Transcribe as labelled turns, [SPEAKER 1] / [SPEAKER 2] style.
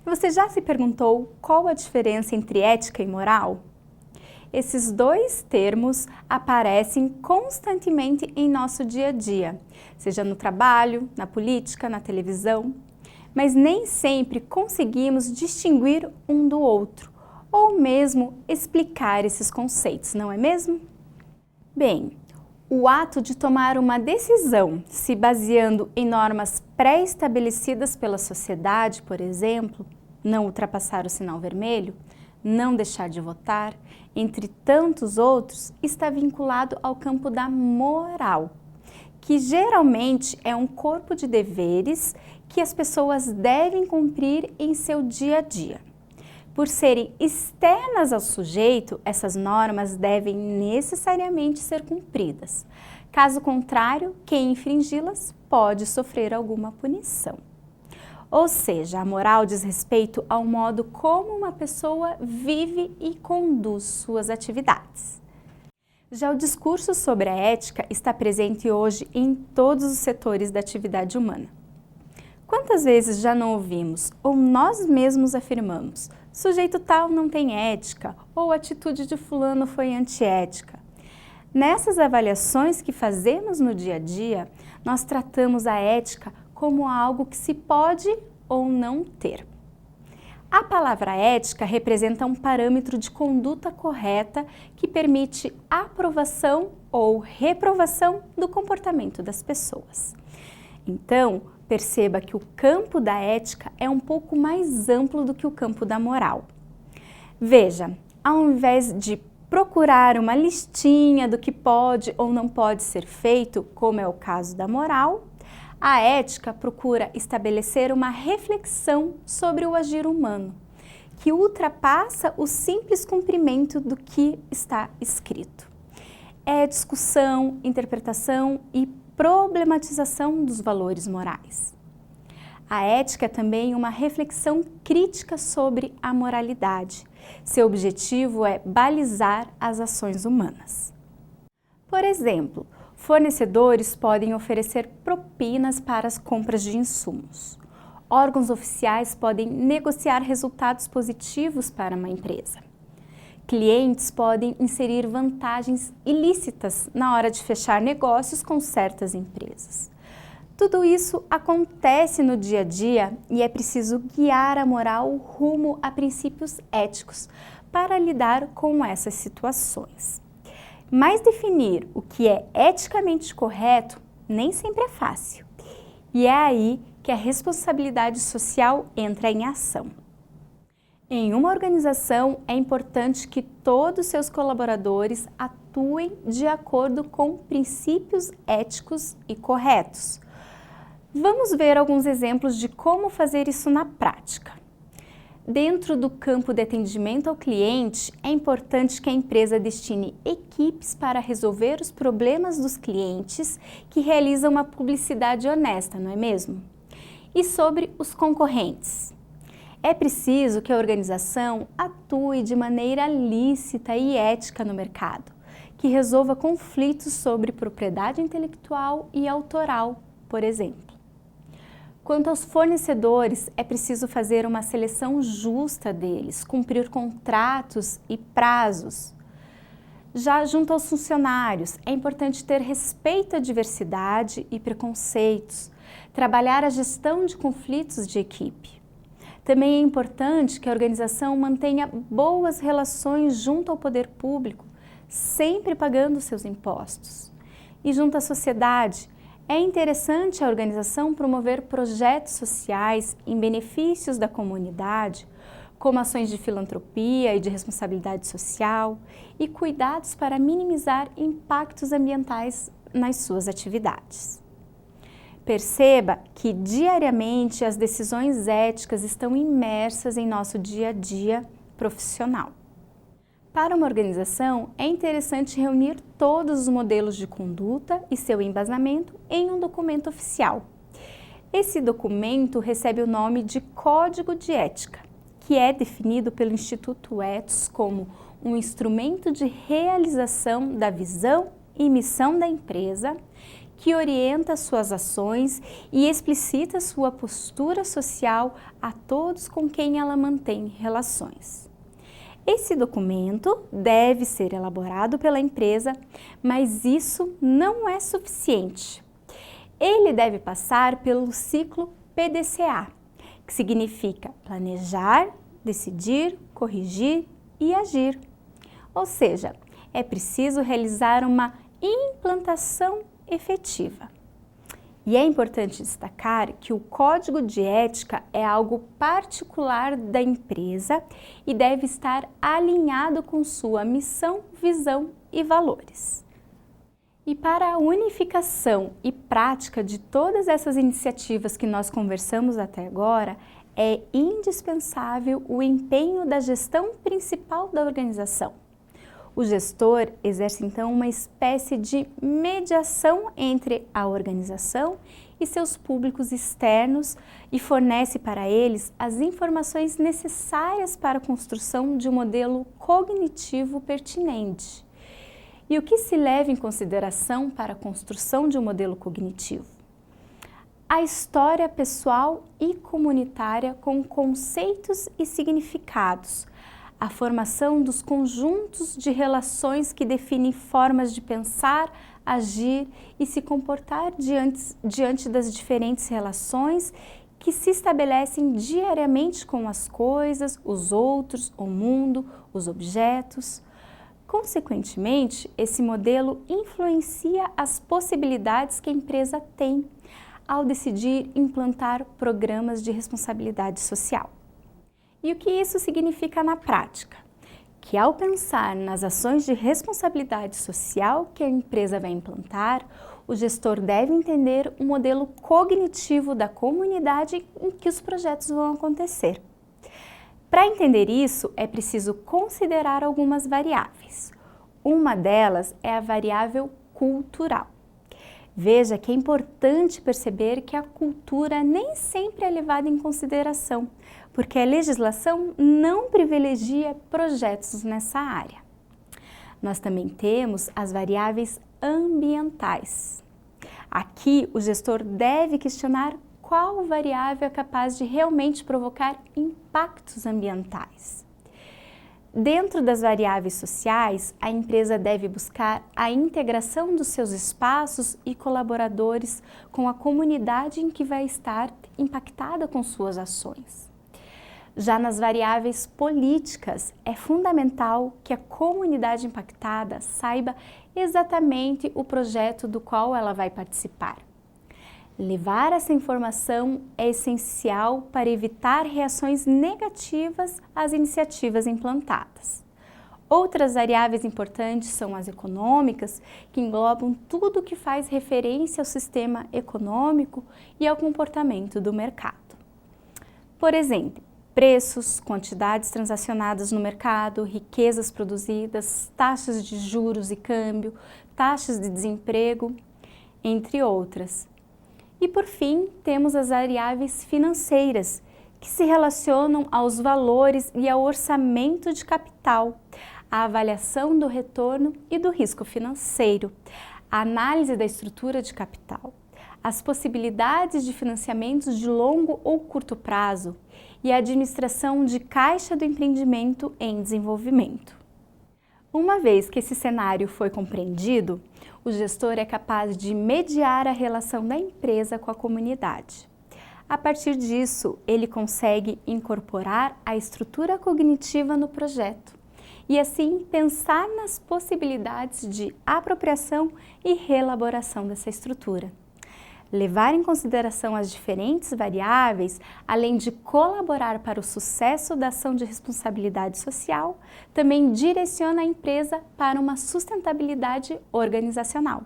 [SPEAKER 1] Você já se perguntou qual a diferença entre ética e moral? Esses dois termos aparecem constantemente em nosso dia a dia, seja no trabalho, na política, na televisão, mas nem sempre conseguimos distinguir um do outro, ou mesmo explicar esses conceitos, não é mesmo? Bem, o ato de tomar uma decisão se baseando em normas pré-estabelecidas pela sociedade, por exemplo, não ultrapassar o sinal vermelho, não deixar de votar, entre tantos outros, está vinculado ao campo da moral, que geralmente é um corpo de deveres que as pessoas devem cumprir em seu dia a dia. Por serem externas ao sujeito, essas normas devem necessariamente ser cumpridas. Caso contrário, quem infringi-las pode sofrer alguma punição. Ou seja, a moral diz respeito ao modo como uma pessoa vive e conduz suas atividades. Já o discurso sobre a ética está presente hoje em todos os setores da atividade humana. Quantas vezes já não ouvimos, ou nós mesmos afirmamos, sujeito tal não tem ética, ou a atitude de fulano foi antiética? Nessas avaliações que fazemos no dia a dia, nós tratamos a ética como algo que se pode ou não ter. A palavra ética representa um parâmetro de conduta correta que permite aprovação ou reprovação do comportamento das pessoas. Então, perceba que o campo da ética é um pouco mais amplo do que o campo da moral. Veja, ao invés de procurar uma listinha do que pode ou não pode ser feito, como é o caso da moral, a ética procura estabelecer uma reflexão sobre o agir humano, que ultrapassa o simples cumprimento do que está escrito. É discussão, interpretação e problematização dos valores morais. A ética é também uma reflexão crítica sobre a moralidade. Seu objetivo é balizar as ações humanas. Por exemplo, fornecedores podem oferecer propinas para as compras de insumos. Órgãos oficiais podem negociar resultados positivos para uma empresa. Clientes podem inserir vantagens ilícitas na hora de fechar negócios com certas empresas. Tudo isso acontece no dia a dia e é preciso guiar a moral rumo a princípios éticos para lidar com essas situações. Mas definir o que é eticamente correto nem sempre é fácil. E é aí que a responsabilidade social entra em ação. Em uma organização, é importante que todos os seus colaboradores atuem de acordo com princípios éticos e corretos. Vamos ver alguns exemplos de como fazer isso na prática. Dentro do campo de atendimento ao cliente, é importante que a empresa destine equipes para resolver os problemas dos clientes que realizam uma publicidade honesta, não é mesmo? E sobre os concorrentes? É preciso que a organização atue de maneira lícita e ética no mercado, que resolva conflitos sobre propriedade intelectual e autoral, por exemplo. Quanto aos fornecedores, é preciso fazer uma seleção justa deles, cumprir contratos e prazos. Já junto aos funcionários, é importante ter respeito à diversidade e preconceitos, trabalhar a gestão de conflitos de equipe. Também é importante que a organização mantenha boas relações junto ao poder público, sempre pagando seus impostos. E junto à sociedade, é interessante a organização promover projetos sociais em benefícios da comunidade, como ações de filantropia e de responsabilidade social e cuidados para minimizar impactos ambientais nas suas atividades. Perceba que diariamente as decisões éticas estão imersas em nosso dia a dia profissional. Para uma organização, é interessante reunir todos os modelos de conduta e seu embasamento em um documento oficial. Esse documento recebe o nome de Código de Ética, que é definido pelo Instituto Ethos como um instrumento de realização da visão e missão da empresa, que orienta suas ações e explicita sua postura social a todos com quem ela mantém relações. Esse documento deve ser elaborado pela empresa, mas isso não é suficiente. Ele deve passar pelo ciclo PDCA, que significa planejar, decidir, corrigir e agir. Ou seja, é preciso realizar uma implantação efetiva. E é importante destacar que o código de ética é algo particular da empresa e deve estar alinhado com sua missão, visão e valores. E para a unificação e prática de todas essas iniciativas que nós conversamos até agora, é indispensável o empenho da gestão principal da organização. O gestor exerce então uma espécie de mediação entre a organização e seus públicos externos e fornece para eles as informações necessárias para a construção de um modelo cognitivo pertinente. E o que se leva em consideração para a construção de um modelo cognitivo? A história pessoal e comunitária com conceitos e significados, a formação dos conjuntos de relações que definem formas de pensar, agir e se comportar diante das diferentes relações que se estabelecem diariamente com as coisas, os outros, o mundo, os objetos. Consequentemente, esse modelo influencia as possibilidades que a empresa tem ao decidir implantar programas de responsabilidade social. E o que isso significa na prática? Que ao pensar nas ações de responsabilidade social que a empresa vai implantar, o gestor deve entender o modelo cognitivo da comunidade em que os projetos vão acontecer. Para entender isso, é preciso considerar algumas variáveis. Uma delas é a variável cultural. Veja que é importante perceber que a cultura nem sempre é levada em consideração, porque a legislação não privilegia projetos nessa área. Nós também temos as variáveis ambientais. Aqui, o gestor deve questionar qual variável é capaz de realmente provocar impactos ambientais. Dentro das variáveis sociais, a empresa deve buscar a integração dos seus espaços e colaboradores com a comunidade em que vai estar impactada com suas ações. Já nas variáveis políticas, é fundamental que a comunidade impactada saiba exatamente o projeto do qual ela vai participar. Levar essa informação é essencial para evitar reações negativas às iniciativas implantadas. Outras variáveis importantes são as econômicas, que englobam tudo o que faz referência ao sistema econômico e ao comportamento do mercado. Por exemplo, preços, quantidades transacionadas no mercado, riquezas produzidas, taxas de juros e câmbio, taxas de desemprego, entre outras. E por fim, temos as variáveis financeiras, que se relacionam aos valores e ao orçamento de capital, a avaliação do retorno e do risco financeiro, a análise da estrutura de capital, as possibilidades de financiamentos de longo ou curto prazo e a administração de caixa do empreendimento em desenvolvimento. Uma vez que esse cenário foi compreendido, o gestor é capaz de mediar a relação da empresa com a comunidade. A partir disso, ele consegue incorporar a estrutura cognitiva no projeto e assim pensar nas possibilidades de apropriação e reelaboração dessa estrutura. Levar em consideração as diferentes variáveis, além de colaborar para o sucesso da ação de responsabilidade social, também direciona a empresa para uma sustentabilidade organizacional.